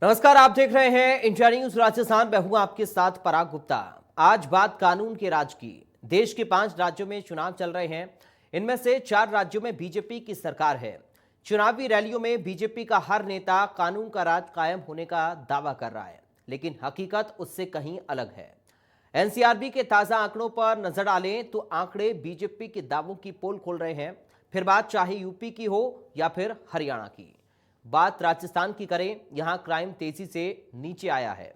नमस्कार, आप देख रहे हैं इंडिया न्यूज राजस्थान। मैं हूं आपके साथ पराग गुप्ता। आज बात कानून के राज की। देश के 5 राज्यों में चुनाव चल रहे हैं। इनमें से 4 राज्यों में बीजेपी की सरकार है। चुनावी रैलियों में बीजेपी का हर नेता कानून का राज कायम होने का दावा कर रहा है, लेकिन हकीकत उससे कहीं अलग है। एनसीआरबी के ताजा आंकड़ों पर नजर डालें तो आंकड़े बीजेपी के दावों की पोल खोल रहे हैं। फिर बात चाहे यूपी की हो या फिर हरियाणा की। बात राजस्थान की करें, यहां क्राइम तेजी से नीचे आया है।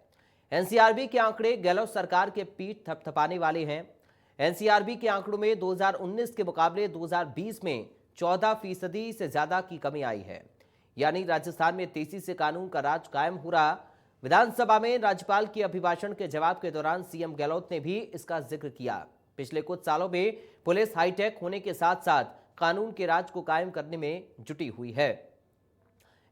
एनसीआरबी के आंकड़े गहलोत सरकार के पीठ थपथपाने वाले हैं। एनसीआरबी के आंकड़ों में 2019 के मुकाबले 2020 में 14% से ज्यादा की कमी आई है। यानी राजस्थान में तेजी से कानून का राज कायम हो रहा। विधानसभा में राज्यपाल के अभिभाषण के जवाब के दौरान सीएम गहलोत ने भी इसका जिक्र किया। पिछले कुछ सालों में पुलिस हाईटेक होने के साथ साथ कानून के राज को कायम करने में जुटी हुई है।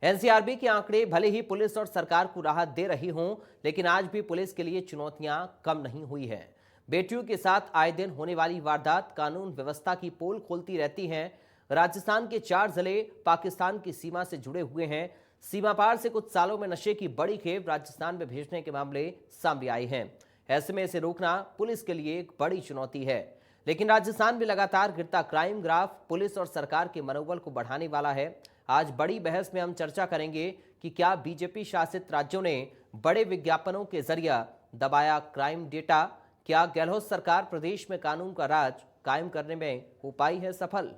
एनसीआरबी के आंकड़े भले ही पुलिस और सरकार को राहत दे रही हों, लेकिन आज भी पुलिस के लिए चुनौतियां कम नहीं हुई हैं। बेटियों के साथ आए दिन होने वाली वारदात कानून व्यवस्था की पोल खोलती रहती हैं। राजस्थान के 4 जिले पाकिस्तान की सीमा से जुड़े हुए हैं। सीमा पार से कुछ सालों में नशे की बड़ी खेप राजस्थान में भेजने के मामले सामने आए हैं। ऐसे में इसे रोकना पुलिस के लिए एक बड़ी चुनौती है। लेकिन राजस्थान में लगातार गिरता क्राइम ग्राफ पुलिस और सरकार के मनोबल को बढ़ाने वाला है। आज बड़ी बहस में हम चर्चा करेंगे कि क्या बीजेपी शासित राज्यों ने बड़े विज्ञापनों के जरिए दबाया क्राइम डेटा। क्या गहलोत सरकार प्रदेश में कानून का राज कायम करने में हो पाई है सफल।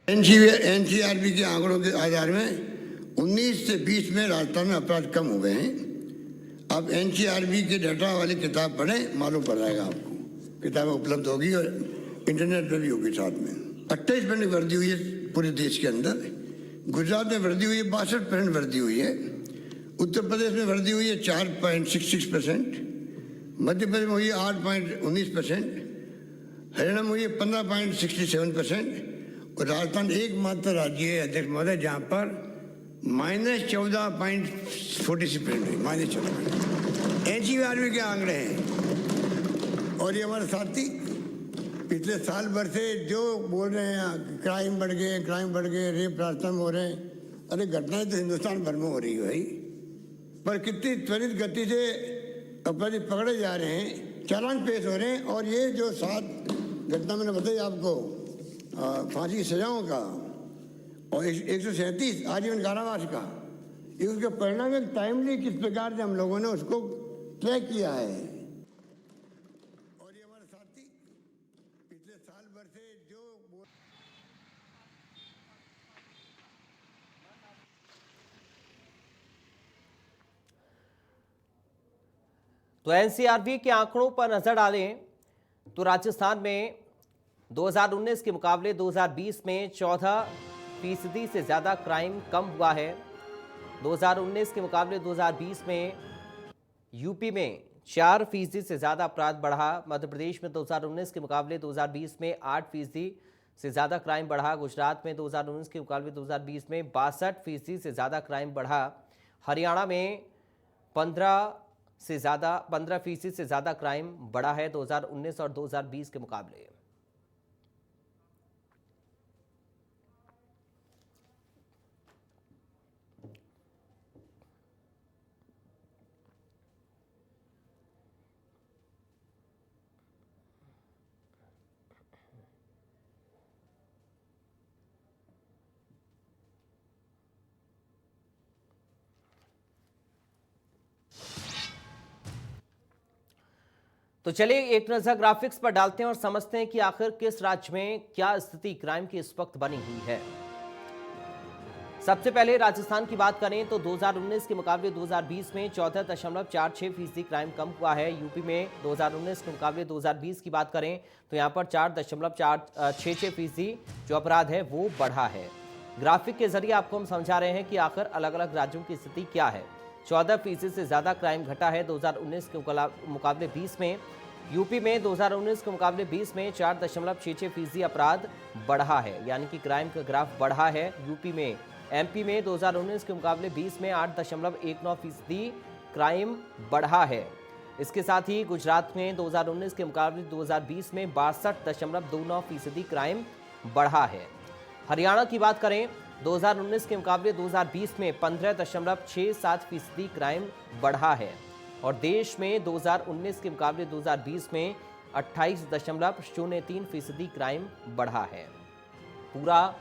एनसीआरबी के आंकड़ों के आधार में 19 से 20 में राजस्थान में अपराध कम हो गए हैं। आप एनसीआरबी के डाटा वाली किताब पढ़ें, मालूम पड़ जाएगा आपको। किताबें उपलब्ध होगी और इंटरनेट पर भी होगी। साथ में 28% वृद्धि हुई है पूरे देश के अंदर। गुजरात में वृद्धि हुई है, 62% वृद्धि हुई है। उत्तर प्रदेश में वृद्धि हुई है 4.66%। मध्य प्रदेश में हुई है 8.19%। हरियाणा में हुई है 15.67%। और राजस्थान एकमात्र राज्य है अध्यक्ष महोदय जहाँ पर -14.46% हुई, -14%। एनसीआरबी के आंकड़े हैं। और ये हमारे साथी पिछले साल भर से जो बोल रहे हैं क्राइम बढ़ गए, रेप राजस्थान में हो रहे हैं। अरे घटनाएं तो हिंदुस्तान भर में हो रही है भाई, पर कितनी त्वरित गति से अपराधी पकड़े जा रहे हैं, चालान पेश हो रहे हैं। और ये जो 7 घटना मैंने बताई आपको फांसी की सजाओं का और 137 आजीवन कारावास का, ये उसके परिणाम में टाइमली किस प्रकार से हम लोगों ने उसको ट्रैक किया है। और ये हमारे साथी पिछले साल भर से जो तो एनसीआरबी के आंकड़ों पर नजर डालें तो राजस्थान में 2019 के मुकाबले 2020 में 14% से ज्यादा क्राइम कम हुआ है। 2019 के मुकाबले 2020 में यूपी में 4% से ज्यादा अपराध बढ़ा। मध्य प्रदेश में 2019 के मुकाबले 2020 में 8% से ज्यादा क्राइम बढ़ा। गुजरात में 2019 के मुकाबले 2020 में 62% से ज्यादा क्राइम बढ़ा। हरियाणा में 15% से ज्यादा क्राइम बढ़ा है 2019 और 2020 के मुकाबले। तो चलिए एक नजर ग्राफिक्स पर डालते हैं और समझते हैं कि आखिर किस राज्य में क्या स्थिति क्राइम की इस वक्त बनी हुई है। सबसे पहले राजस्थान की बात करें तो 2019 के मुकाबले 2020 में 14.46% क्राइम कम हुआ है। यूपी में 2019 के मुकाबले 2020 की बात करें तो यहां पर 4.66% जो अपराध है वो बढ़ा है। ग्राफिक के जरिए आपको हम समझा रहे हैं कि आखिर अलग अलग राज्यों की स्थिति क्या है। 14% से ज्यादा क्राइम घटा है 2019 के मुकाबले 20 में। यूपी में 2019 के मुकाबले 20 में 4.66% अपराध बढ़ा है, यानी कि क्राइम का ग्राफ बढ़ा है यूपी में। एमपी में 2019 के मुकाबले 20 में 8.19% क्राइम बढ़ा है। इसके साथ ही गुजरात में 2019 के मुकाबले 2020 में 62.29% क्राइम बढ़ा है। हरियाणा की बात करें 2019 के मुकाबले 2020 में 15.67% क्राइम बढ़ा है और देश में 2019 के मुकाबले 2020 में 28.03% क्राइम बढ़ा है। पूरा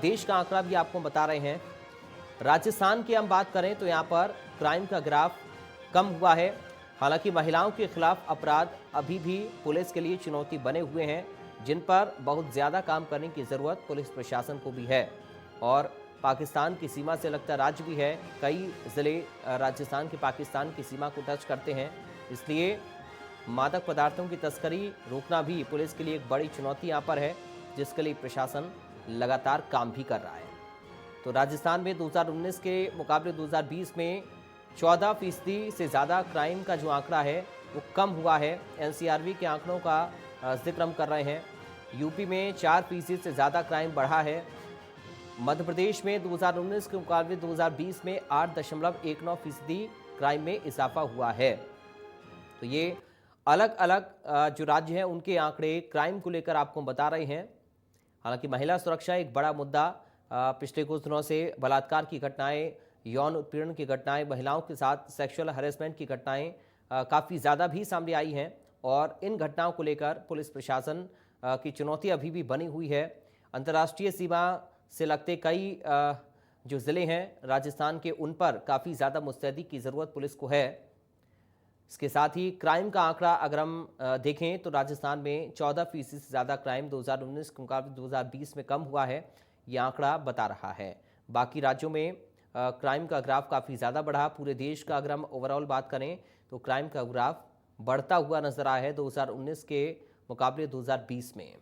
देश का आंकड़ा भी आपको बता रहे हैं। राजस्थान की हम बात करें तो यहाँ पर क्राइम का ग्राफ कम हुआ है। हालांकि महिलाओं के खिलाफ अपराध अभी भी पुलिस के लिए चुनौती बने हुए हैं, जिन पर बहुत ज़्यादा काम करने की ज़रूरत पुलिस प्रशासन को भी है। और पाकिस्तान की सीमा से लगता राज्य भी है। कई ज़िले राजस्थान के पाकिस्तान की सीमा को टच करते हैं, इसलिए मादक पदार्थों की तस्करी रोकना भी पुलिस के लिए एक बड़ी चुनौती यहाँ पर है, जिसके लिए प्रशासन लगातार काम भी कर रहा है। तो राजस्थान में 2019 के मुकाबले 2020 में 14% से ज़्यादा क्राइम का जो आंकड़ा है वो कम हुआ है। एनसीआरबी के आंकड़ों का जिक्र हम कर रहे हैं। यूपी में 4% से ज़्यादा क्राइम बढ़ा है। मध्य प्रदेश में 2019 के मुकाबले 2020 में 8.19% क्राइम में इजाफा हुआ है। तो ये अलग अलग जो राज्य हैं उनके आंकड़े क्राइम को लेकर आपको बता रहे हैं। हालांकि महिला सुरक्षा एक बड़ा मुद्दा, पिछले कुछ दिनों से बलात्कार की घटनाएं, यौन उत्पीड़न की घटनाएं, महिलाओं के साथ सेक्सुअल हैरेसमेंट की घटनाएं काफ़ी ज़्यादा भी सामने आई हैं और इन घटनाओं को लेकर पुलिस प्रशासन की चुनौती अभी भी बनी हुई है। अंतर्राष्ट्रीय सीमा से लगते कई जो ज़िले हैं राजस्थान के, उन पर काफ़ी ज़्यादा मुस्तैदी की ज़रूरत पुलिस को है। इसके साथ ही क्राइम का आंकड़ा अगर हम देखें तो राजस्थान में 14% से ज़्यादा क्राइम 2019 के मुकाबले 2020 में कम हुआ है, ये आंकड़ा बता रहा है। बाकी राज्यों में क्राइम का ग्राफ काफ़ी ज़्यादा बढ़ा। पूरे देश का अगर हम ओवरऑल बात करें तो क्राइम का ग्राफ बढ़ता हुआ नजर आया है 2019 के मुकाबले 2020 में।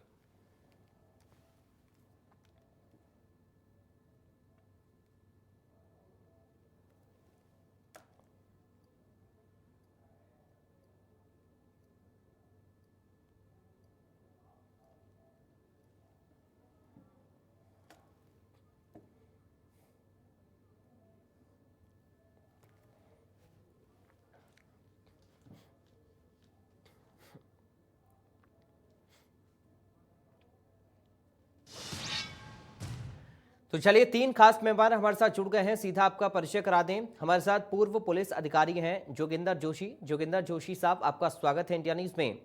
तो चलिए, 3 खास मेहमान हमारे साथ जुड़ गए हैं, सीधा आपका परिचय करा दें। हमारे साथ पूर्व पुलिस अधिकारी हैं जोगिंदर जोशी। जोगिंदर जोशी साहब, आपका स्वागत है इंडिया न्यूज़ में।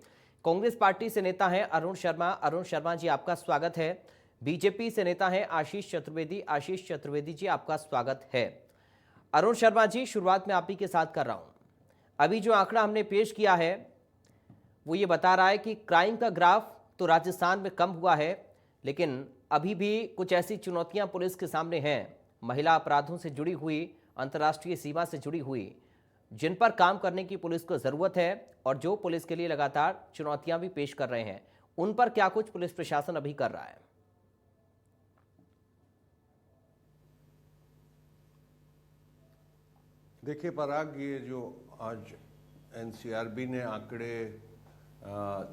कांग्रेस पार्टी से नेता हैं अरुण शर्मा। अरुण शर्मा जी, आपका स्वागत है। बीजेपी से नेता हैं आशीष चतुर्वेदी। आशीष चतुर्वेदी जी, आपका स्वागत है। अरुण शर्मा जी, शुरुआत में आप ही के साथ कर रहा हूँ। अभी जो आंकड़ा हमने पेश किया है वो ये बता रहा है कि क्राइम का ग्राफ तो राजस्थान में कम हुआ है, लेकिन अभी भी कुछ ऐसी चुनौतियां पुलिस के सामने हैं, महिला अपराधों से जुड़ी हुई, अंतर्राष्ट्रीय सीमा से जुड़ी हुई, जिन पर काम करने की पुलिस को ज़रूरत है और जो पुलिस के लिए लगातार चुनौतियां भी पेश कर रहे हैं। उन पर क्या कुछ पुलिस प्रशासन अभी कर रहा है? देखिए पराग, ये जो आज एनसीआरबी ने आंकड़े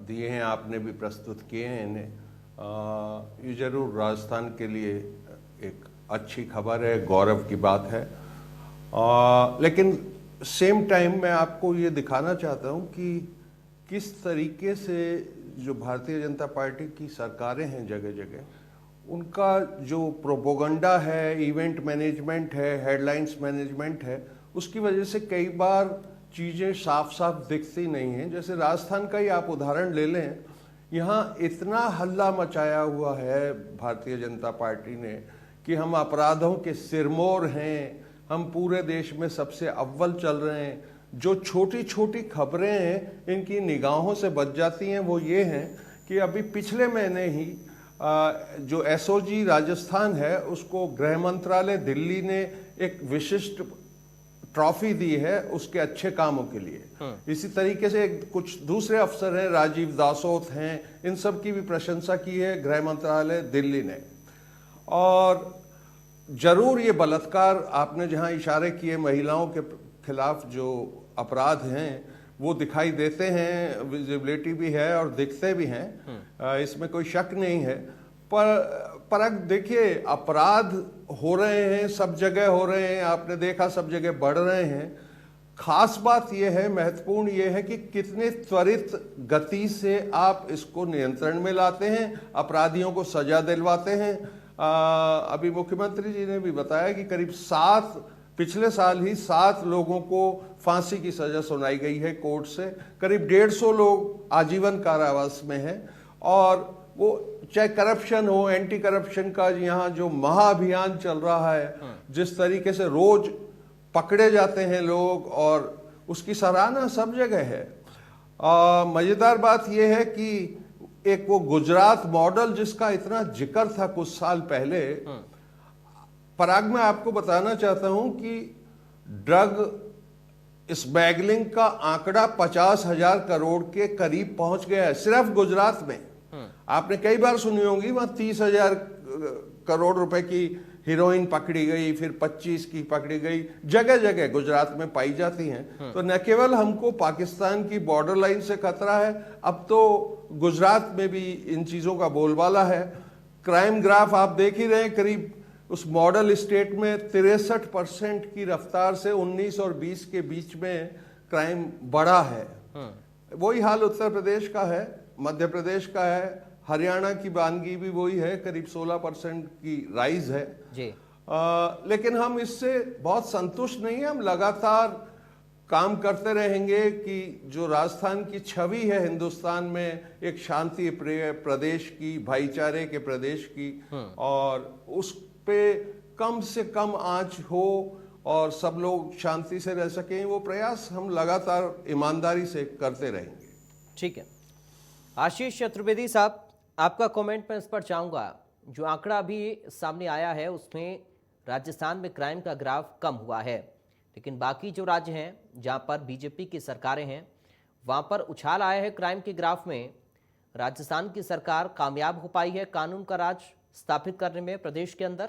दिए हैं, आपने भी प्रस्तुत किए हैं इन्हें, ये जरूर राजस्थान के लिए एक अच्छी खबर है, गौरव की बात है। लेकिन सेम टाइम मैं आपको ये दिखाना चाहता हूँ कि किस तरीके से जो भारतीय जनता पार्टी की सरकारें हैं जगह जगह, उनका जो प्रोपोगंडा है, इवेंट मैनेजमेंट है, हेडलाइंस मैनेजमेंट है, उसकी वजह से कई बार चीज़ें साफ साफ दिखती नहीं हैं। जैसे राजस्थान का ही आप उदाहरण ले लें, यहाँ इतना हल्ला मचाया हुआ है भारतीय जनता पार्टी ने कि हम अपराधों के सिरमौर हैं, हम पूरे देश में सबसे अव्वल चल रहे हैं। जो छोटी छोटी खबरें हैं इनकी निगाहों से बच जाती हैं, वो ये हैं कि अभी पिछले महीने ही जो एसओजी राजस्थान है उसको गृह मंत्रालय दिल्ली ने एक विशिष्ट ट्रॉफी दी है उसके अच्छे कामों के लिए। इसी तरीके से कुछ दूसरे अफसर हैं, राजीव दासोत हैं, इन सब की भी प्रशंसा की है गृह मंत्रालय दिल्ली ने। और जरूर ये बलात्कार, आपने जहां इशारे किए, महिलाओं के खिलाफ जो अपराध हैं वो दिखाई देते हैं, विजिबिलिटी भी है और दिखते भी हैं, इसमें कोई शक नहीं है। पर अब देखिए, अपराध हो रहे हैं, सब जगह हो रहे हैं, आपने देखा सब जगह बढ़ रहे हैं। खास बात यह है, महत्वपूर्ण यह है कि कितने त्वरित गति से आप इसको नियंत्रण में लाते हैं, अपराधियों को सजा दिलवाते हैं। अभी मुख्यमंत्री जी ने भी बताया कि करीब पिछले साल ही 7 लोगों को फांसी की सजा सुनाई गई है कोर्ट से। करीब 150 लोग आजीवन कारावास में हैं। और वो चाहे करप्शन हो, एंटी करप्शन का यहाँ जो महाअभियान चल रहा है, जिस तरीके से रोज पकड़े जाते हैं लोग, और उसकी सराहना सब जगह है। मजेदार बात यह है कि एक वो गुजरात मॉडल जिसका इतना जिक्र था कुछ साल पहले, पराग में आपको बताना चाहता हूं कि ड्रग स्मगलिंग का आंकड़ा 50,000 करोड़ के करीब पहुंच गया है सिर्फ गुजरात में। आपने कई बार सुनी होंगी वहां 30,000 करोड़ रुपए की हीरोइन पकड़ी गई, फिर 25 की पकड़ी गई, जगह जगह गुजरात में पाई जाती हैं। तो न केवल हमको पाकिस्तान की बॉर्डर लाइन से खतरा है, अब तो गुजरात में भी इन चीजों का बोलबाला है। क्राइम ग्राफ आप देख ही रहे हैं, करीब उस मॉडल स्टेट में 63% की रफ्तार से 19 और 20 के बीच में क्राइम बढ़ा है। वही हाल उत्तर प्रदेश का है, मध्य प्रदेश का है, हरियाणा की बानगी भी वही है, करीब 16% की राइज है जी। लेकिन हम इससे बहुत संतुष्ट नहीं है। हम लगातार काम करते रहेंगे कि जो राजस्थान की छवि है हिंदुस्तान में, एक शांति प्रिय प्रदेश की, भाईचारे के प्रदेश की, और उस पे कम से कम आंच हो और सब लोग शांति से रह सकें, वो प्रयास हम लगातार ईमानदारी से करते रहेंगे। ठीक है, आशीष चतुर्वेदी साहब, आपका कमेंट मैं इस पर चाहूँगा। जो आंकड़ा अभी सामने आया है उसमें राजस्थान में क्राइम का ग्राफ कम हुआ है, लेकिन बाकी जो राज्य हैं जहाँ पर बीजेपी की सरकारें हैं वहाँ पर उछाल आया है क्राइम के ग्राफ में। राजस्थान की सरकार कामयाब हो पाई है कानून का राज स्थापित करने में प्रदेश के अंदर?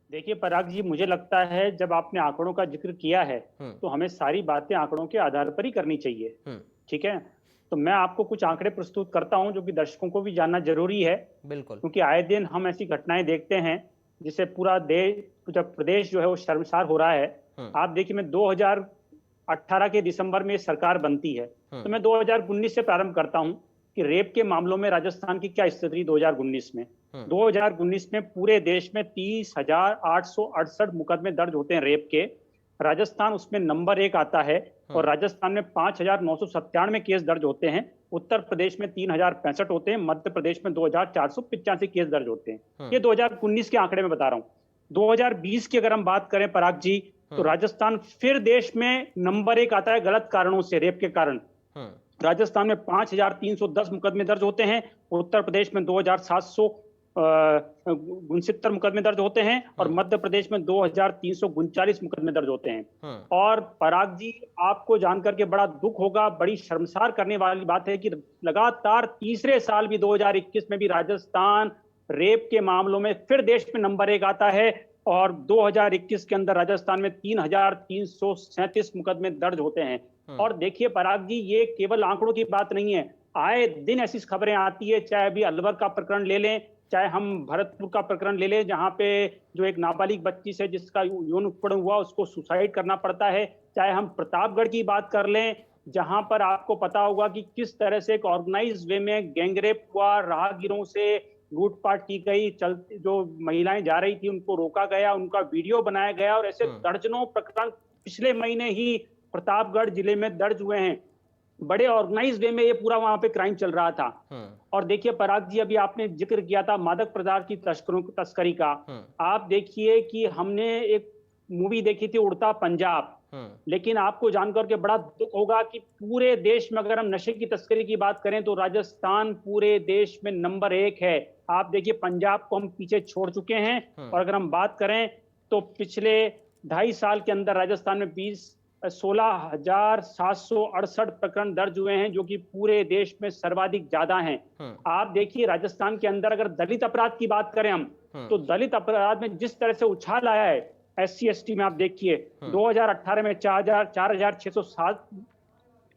देखिए पराग जी, मुझे लगता है जब आपने आंकड़ों का जिक्र किया है तो हमें सारी बातें आंकड़ों के आधार पर ही करनी चाहिए। ठीक है, तो मैं आपको कुछ आंकड़े प्रस्तुत करता हूं जो कि दर्शकों को भी जानना जरूरी है। बिल्कुल, क्योंकि आए दिन हम ऐसी घटनाएं देखते हैं जिससे पूरा देश, जब प्रदेश जो है वो शर्मसार हो रहा है। आप देखिए, मैं 2018 के दिसंबर में सरकार बनती है, तो मैं 2019 से प्रारंभ करता हूं कि रेप के मामलों में राजस्थान की क्या स्थिति 2019 में। 2019 में पूरे देश में 30,868 मुकदमे दर्ज होते हैं रेप के। राजस्थान उसमें नंबर 1 आता है, और राजस्थान में 5,997 केस दर्ज होते हैं। उत्तर प्रदेश में 3,065 होते हैं, मध्य प्रदेश में 2,485 केस दर्ज होते हैं। ये 2019 के आंकड़े में बता रहा हूं। 2020 की अगर हम बात करें पराग जी, तो राजस्थान फिर देश में नंबर 1 आता है गलत कारणों से, रेप के कारण। राजस्थान में 5,310 मुकदमे दर्ज होते हैं, उत्तर प्रदेश में 2,769 मुकदमे दर्ज होते हैं, और मध्य प्रदेश में 2,339 मुकदमे दर्ज होते हैं। और पराग जी, आपको जानकर के बड़ा दुख होगा, बड़ी शर्मसार करने वाली बात है कि लगातार तीसरे साल भी 2021 में भी राजस्थान रेप के मामलों में फिर देश में नंबर 1 आता है। और 2021 के अंदर राजस्थान में 3,337 मुकदमे दर्ज होते हैं। और देखिए पराग जी, ये केवल आंकड़ों की बात नहीं है, आए दिन ऐसी खबरें आती है, चाहे अभी अलवर का प्रकरण ले लें, चाहे हम भरतपुर का प्रकरण ले लें, जहां पे जो एक नाबालिग बच्ची से जिसका यौन उत्पीड़न हुआ उसको सुसाइड करना पड़ता है, चाहे हम प्रतापगढ़ की बात कर लें, जहां पर आपको पता होगा कि किस तरह से एक ऑर्गेनाइज वे में गैंगरेप हुआ, राहगीरों से लूटपाट की गई, जो महिलाएं जा रही थी उनको रोका गया, उनका वीडियो बनाया गया, और ऐसे दर्जनों प्रकरण पिछले महीने ही प्रतापगढ़ जिले में दर्ज हुए हैं। बड़े ऑर्गेनाइज वे में ये पूरा वहां पे क्राइम चल रहा था। और देखिए पराग जी, अभी आपने जिक्र किया था मादक पदार्थ की तस्करी का। आप देखिए कि हमने एक मूवी देखी थी उड़ता पंजाब, लेकिन आपको जानकर के बड़ा दुख होगा कि पूरे देश में अगर हम नशे की तस्करी की बात करें तो राजस्थान पूरे देश में नंबर 1 है। आप देखिए पंजाब को हम पीछे छोड़ चुके हैं। और अगर हम बात करें तो पिछले 2.5 साल के अंदर राजस्थान में 16,768 प्रकरण दर्ज हुए हैं, जो कि पूरे देश में सर्वाधिक ज्यादा हैं। आप देखिए राजस्थान के अंदर अगर दलित अपराध की बात करें हम, तो दलित अपराध में जिस तरह से उछाल आया है, SC ST में आप देखिए 2018 में 4,607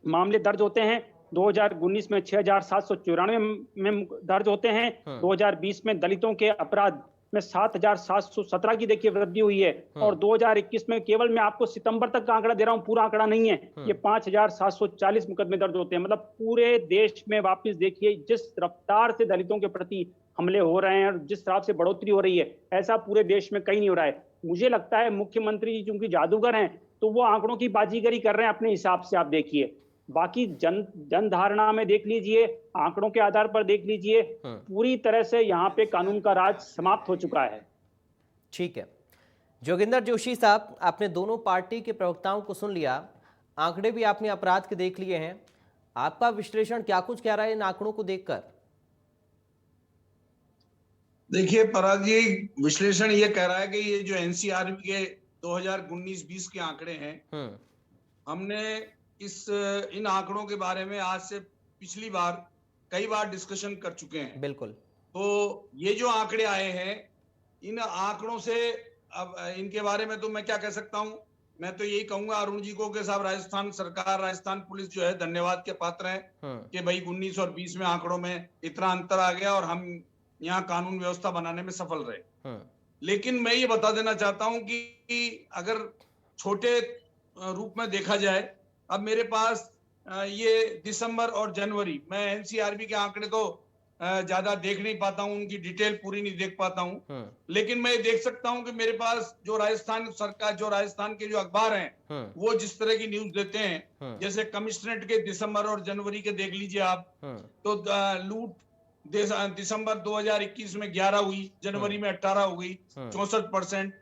मामले दर्ज होते हैं, 2019 में 6,794 में दर्ज होते हैं, 2020 में दलितों के अपराध में 7,717 की देखिए वृद्धि हुई है। और 2021 में केवल मैं आपको सितंबर तक का आंकड़ा दे रहा हूं, पूरा आंकड़ा नहीं है, ये 5,740 मुकदमे दर्ज होते हैं। मतलब पूरे देश में वापस देखिए जिस रफ्तार से दलितों के प्रति हमले हो रहे हैं और जिस तरह से बढ़ोतरी हो रही है, ऐसा पूरे देश में कहीं नहीं हो रहा है। मुझे लगता है मुख्यमंत्री जी चूंकि जादूगर हैं, तो वो आंकड़ों की बाजीगरी कर रहे हैं अपने हिसाब से। आप देखिए बाकी जन धारणा में देख लीजिए, आंकड़ों के आधार पर देख लीजिए, पूरी तरह से यहाँ पे कानून का राज समाप्त हो चुका है। ठीक है जोगिंदर जोशी साहब, आपने दोनों पार्टी के प्रवक्ताओं को सुन लिया, आंकड़े भी आपने अपराध के देख लिए हैं, आपका विश्लेषण क्या कुछ कह रहा है इन आंकड़ों को देखकर? देखिए पराग जी, विश्लेषण ये कह रहा है कि ये जो एनसीआरबी के 2019-20 के आंकड़े हैं, हमने इन आंकड़ों के बारे में आज से पिछली बार कई बार डिस्कशन कर चुके हैं। बिल्कुल। तो ये जो आंकड़े आए हैं, इन आंकड़ों से अब इनके बारे में तो मैं क्या कह सकता हूं, मैं तो यही कहूंगा अरुण जी को कि साहब राजस्थान सरकार, राजस्थान पुलिस जो है धन्यवाद के पात्र है कि भाई 19 और 20 में आंकड़ों में इतना अंतर आ गया और हम यहाँ कानून व्यवस्था बनाने में सफल रहे। लेकिन मैं ये बता देना चाहता हूं कि अगर छोटे रूप में देखा जाए, अब मेरे पास ये दिसंबर और जनवरी, मैं एनसीआरबी के आंकड़े तो ज्यादा देख नहीं पाता हूं, उनकी डिटेल पूरी नहीं देख पाता हूं, लेकिन मैं देख सकता हूं कि मेरे पास जो राजस्थान सरकार, जो राजस्थान के जो अखबार हैं, वो जिस तरह की न्यूज देते हैं, जैसे कमिश्नरेट के दिसंबर और जनवरी के देख लीजिए आप, तो लूट दिसंबर 2021 में 11 हुई, जनवरी में 18 हो गई, 64%।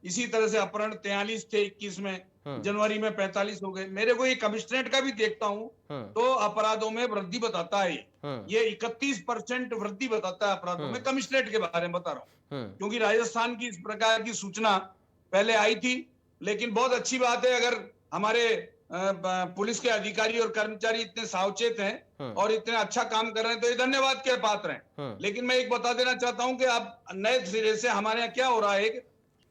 इसी तरह से अपहरण 43 थे 21 में, जनवरी में 45 हो गए। मेरे को ये कमिश्नरेट का भी देखता हूं तो अपराधों में वृद्धि बताता है, ये 31% वृद्धि बताता है अपराधों में। कमिश्नरेट के बारे में बता रहा हूं, क्योंकि राजस्थान की इस प्रकार की सूचना पहले आई थी। लेकिन बहुत अच्छी बात है अगर हमारे पुलिस के अधिकारी और कर्मचारी इतने सावचेत हैं और इतने अच्छा काम कर रहे हैं, तो ये धन्यवाद के पात्र हैं। लेकिन मैं एक बता देना चाहता हूं कि अब नए सिरे से हमारे यहाँ क्या हो रहा है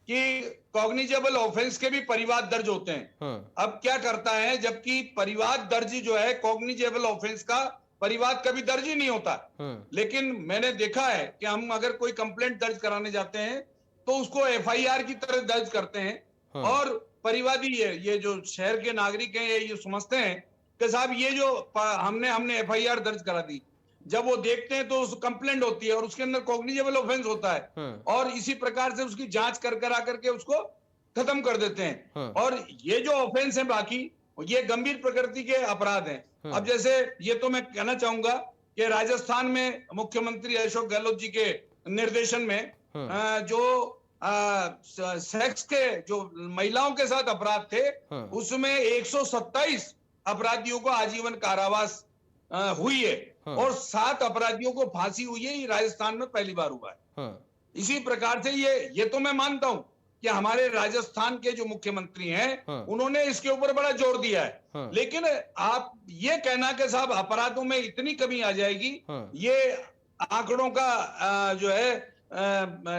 कि कॉग्निजेबल ऑफेंस के भी परिवाद दर्ज होते हैं। अब क्या करता है, जबकि परिवाद दर्ज जो है कॉग्निजेबल ऑफेंस का परिवाद कभी दर्ज ही नहीं होता। लेकिन मैंने देखा है कि हम अगर कोई कंप्लेंट दर्ज कराने जाते हैं तो उसको एफआईआर की तरह दर्ज करते हैं और परिवादी ये जो शहर के नागरिक हैं ये समझते हैं कि साहब ये जो हमने एफआईआर दर्ज करा दी, जब वो देखते हैं तो उस कंप्लेंट होती है और उसके अंदर कॉग्निजेबल ऑफेंस होता है और इसी प्रकार से उसकी जांच कर करके उसको खत्म कर देते हैं। और ये जो ऑफेंस है बाकी ये गंभीर प्रकृति के अपराध हैं। अब जैसे ये तो मैं कहना चाहूंगा कि राजस्थान में मुख्यमंत्री अशोक गहलोत जी के निर्देशन में जो सेक्स के जो महिलाओं के साथ अपराध थे, उसमें 127 अपराधियों को आजीवन कारावास हुई है और 7 अपराधियों को फांसी हुई है। ये राजस्थान में पहली बार हुआ है। इसी प्रकार से ये तो मैं मानता हूं कि हमारे राजस्थान के जो मुख्यमंत्री हैं उन्होंने इसके ऊपर बड़ा जोर दिया है। लेकिन आप ये कहना कि साहब अपराधों में इतनी कमी आ जाएगी, ये आंकड़ों का जो है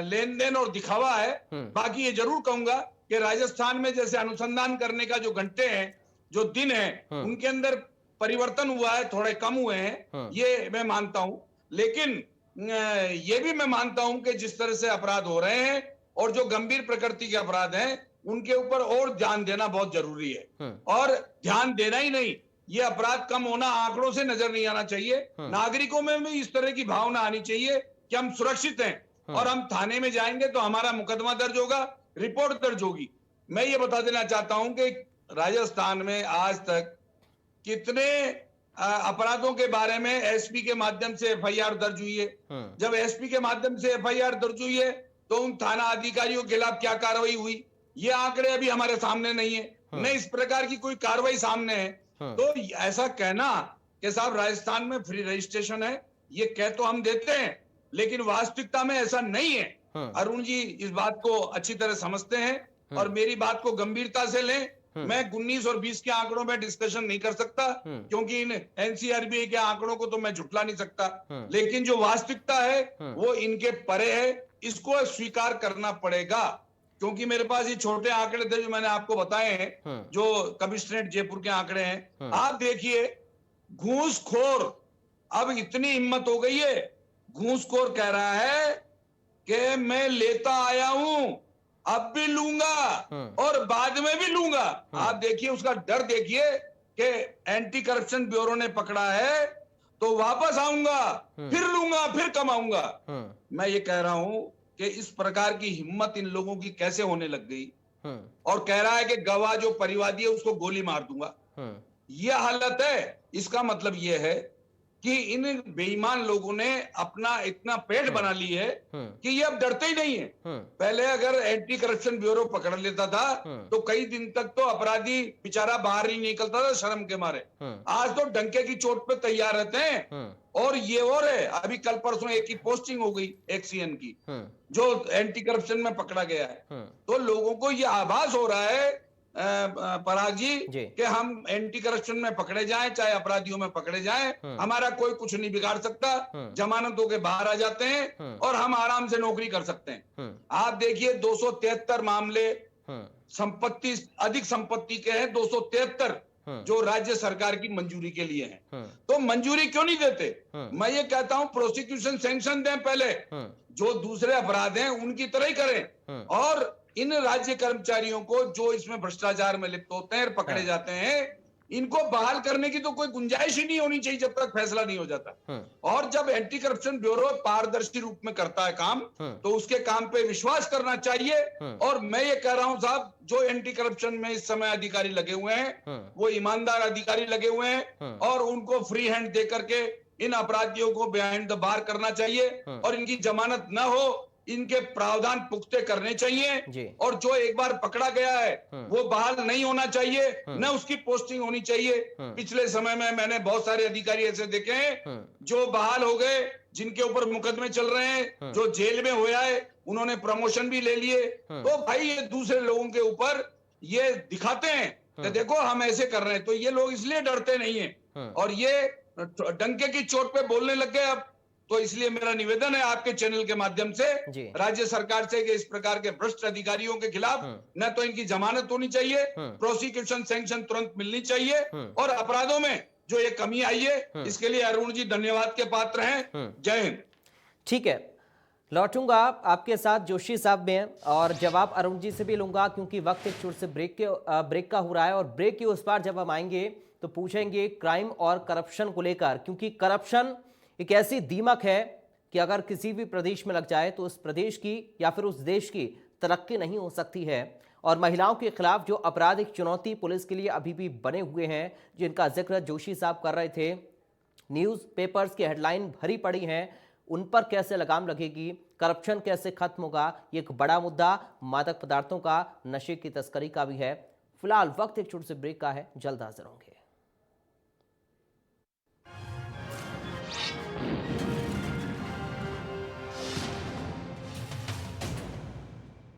लेन देन और दिखावा है। बाकी ये जरूर कहूंगा कि राजस्थान में जैसे अनुसंधान करने का जो घंटे हैं, जो दिन है, उनके अंदर परिवर्तन हुआ है, थोड़े कम हुए हैं, ये मैं मानता हूं। लेकिन ये भी मैं मानता हूं कि जिस तरह से अपराध हो रहे हैं और जो गंभीर प्रकृति के अपराध हैं उनके ऊपर और ध्यान देना बहुत जरूरी है। और ध्यान देना ही नहीं, ये अपराध कम होना आंकड़ों से नजर नहीं आना चाहिए। नागरिकों में भी इस तरह की भावना आनी चाहिए कि हम सुरक्षित हैं और हम थाने में जाएंगे तो हमारा मुकदमा दर्ज होगा, रिपोर्ट दर्ज होगी। मैं ये बता देना चाहता हूं कि राजस्थान में आज तक कितने अपराधों के बारे में एसपी के माध्यम से एफआईआर दर्ज हुई है। जब एसपी के माध्यम से एफआईआर दर्ज हुई है तो उन थाना अधिकारियों के खिलाफ क्या कार्रवाई हुई, ये आंकड़े अभी हमारे सामने नहीं है। न इस प्रकार की कोई कार्रवाई सामने है। तो ऐसा कहना कि साहब राजस्थान में फ्री रजिस्ट्रेशन है, ये कह तो हम देते हैं, लेकिन वास्तविकता में ऐसा नहीं है। अरुण जी इस बात को अच्छी तरह समझते हैं और मेरी बात को गंभीरता से लें। मैं 19 और 20 के आंकड़ों में डिस्कशन नहीं कर सकता क्योंकि इन एनसीआरबी के आंकड़ों को तो मैं झुटला नहीं सकता, लेकिन जो वास्तविकता है वो इनके परे है, इसको स्वीकार करना पड़ेगा। क्योंकि मेरे पास ये छोटे आंकड़े थे जो मैंने आपको बताए हैं, जो कमिश्नरेट जयपुर के आंकड़े हैं। आप देखिए घूसखोर, अब इतनी हिम्मत हो गई है, घूसखोर कह रहा है कि मैं लेता आया हूं, अब भी लूंगा और बाद में भी लूंगा। आप देखिए उसका डर देखिए कि एंटी करप्शन ब्यूरो ने पकड़ा है तो वापस आऊंगा, फिर लूंगा, फिर कमाऊंगा। मैं ये कह रहा हूं कि इस प्रकार की हिम्मत इन लोगों की कैसे होने लग गई, और कह रहा है कि गवाह जो परिवादी है उसको गोली मार दूंगा। यह हालत है। इसका मतलब यह है कि इन बेईमान लोगों ने अपना इतना पेट बना ली है कि ये अब डरते ही नहीं है। पहले अगर एंटी करप्शन ब्यूरो पकड़ लेता था तो कई दिन तक तो अपराधी बेचारा बाहर नहीं निकलता था शर्म के मारे। आज तो डंके की चोट पे तैयार रहते हैं। और ये और है, अभी कल परसों एक की पोस्टिंग हो गई एक्सीएन की, जो एंटी करप्शन में पकड़ा गया है। तो लोगों को ये आभास हो रहा है पराग जी कि हम एंटी करप्शन में पकड़े जाएं चाहे अपराधियों में पकड़े जाएं, हमारा कोई कुछ नहीं बिगाड़ सकता। जमानत होके बाहर आ जाते हैं और हम आराम से नौकरी कर सकते हैं। आप देखिए 273 मामले संपत्ति, अधिक संपत्ति के हैं 273 जो राज्य सरकार की मंजूरी के लिए हैं। तो मंजूरी क्यों नहीं देते? मैं ये कहता हूं प्रोसिक्यूशन सैंक्शन दें पहले, जो दूसरे अपराध हैं उनकी तरह ही करें, और इन राज्य कर्मचारियों को जो इसमें भ्रष्टाचार में लिप्त होते हैं, पकड़े जाते हैं, इनको बहाल करने की तो कोई गुंजाइश ही नहीं होनी चाहिए जब तक फैसला नहीं हो जाता। और जब एंटी करप्शन ब्यूरो पारदर्शी रूप में करता है काम, तो उसके काम पे विश्वास करना चाहिए। और मैं ये कह रहा हूं साहब, जो एंटी करप्शन में इस समय अधिकारी लगे हुए हैं वो ईमानदार अधिकारी लगे हुए हैं, और उनको फ्री हैंड दे करके इन अपराधियों को बिहाइंड द बार करना चाहिए, और इनकी जमानत न हो, इनके प्रावधान पुख्ते करने चाहिए। और जो एक बार पकड़ा गया है वो बहाल नहीं होना चाहिए, न उसकी पोस्टिंग होनी चाहिए। पिछले समय में मैंने बहुत सारे अधिकारी ऐसे देखे हैं जो बहाल हो गए, जिनके ऊपर मुकदमे चल रहे हैं, जो जेल में हुआ है, उन्होंने प्रमोशन भी ले लिए। तो भाई ये दूसरे लोगों के ऊपर ये दिखाते हैं कि देखो हम ऐसे कर रहे हैं, तो ये लोग इसलिए डरते नहीं है और ये डंके की चोट पे बोलने लग गए अब। तो इसलिए मेरा निवेदन है आपके चैनल के माध्यम से राज्य सरकार से कि इस प्रकार के भ्रष्ट अधिकारियों के खिलाफ न तो इनकी जमानत होनी चाहिए, प्रोसिक्यूशन सैंक्शन तुरंत मिलनी चाहिए, और अपराधों में जो ये कमी आई है इसके लिए अरुण जी धन्यवाद के पात्र हैं। जय हिंद। ठीक है, लौटूंगा आपके साथ जोशी साहब में, और जवाब अरुण जी से भी लूंगा क्योंकि वक्त एक छोटे से ब्रेक का हो रहा है। और ब्रेक के उस पार जब हम आएंगे तो पूछेंगे क्राइम और करप्शन को लेकर, क्योंकि करप्शन एक ऐसी दीमक है कि अगर किसी भी प्रदेश में लग जाए तो उस प्रदेश की या फिर उस देश की तरक्की नहीं हो सकती है। और महिलाओं के खिलाफ जो आपराधिक चुनौती पुलिस के लिए अभी भी बने हुए हैं, जिनका जिक्र जोशी साहब कर रहे थे, न्यूज़पेपर्स की हेडलाइन भरी पड़ी हैं, उन पर कैसे लगाम लगेगी, करप्शन कैसे खत्म होगा, ये एक बड़ा मुद्दा मादक पदार्थों का, नशे की तस्करी का भी है। फिलहाल वक्त एक छोटे से ब्रेक का है, जल्द हाजिर होंगे।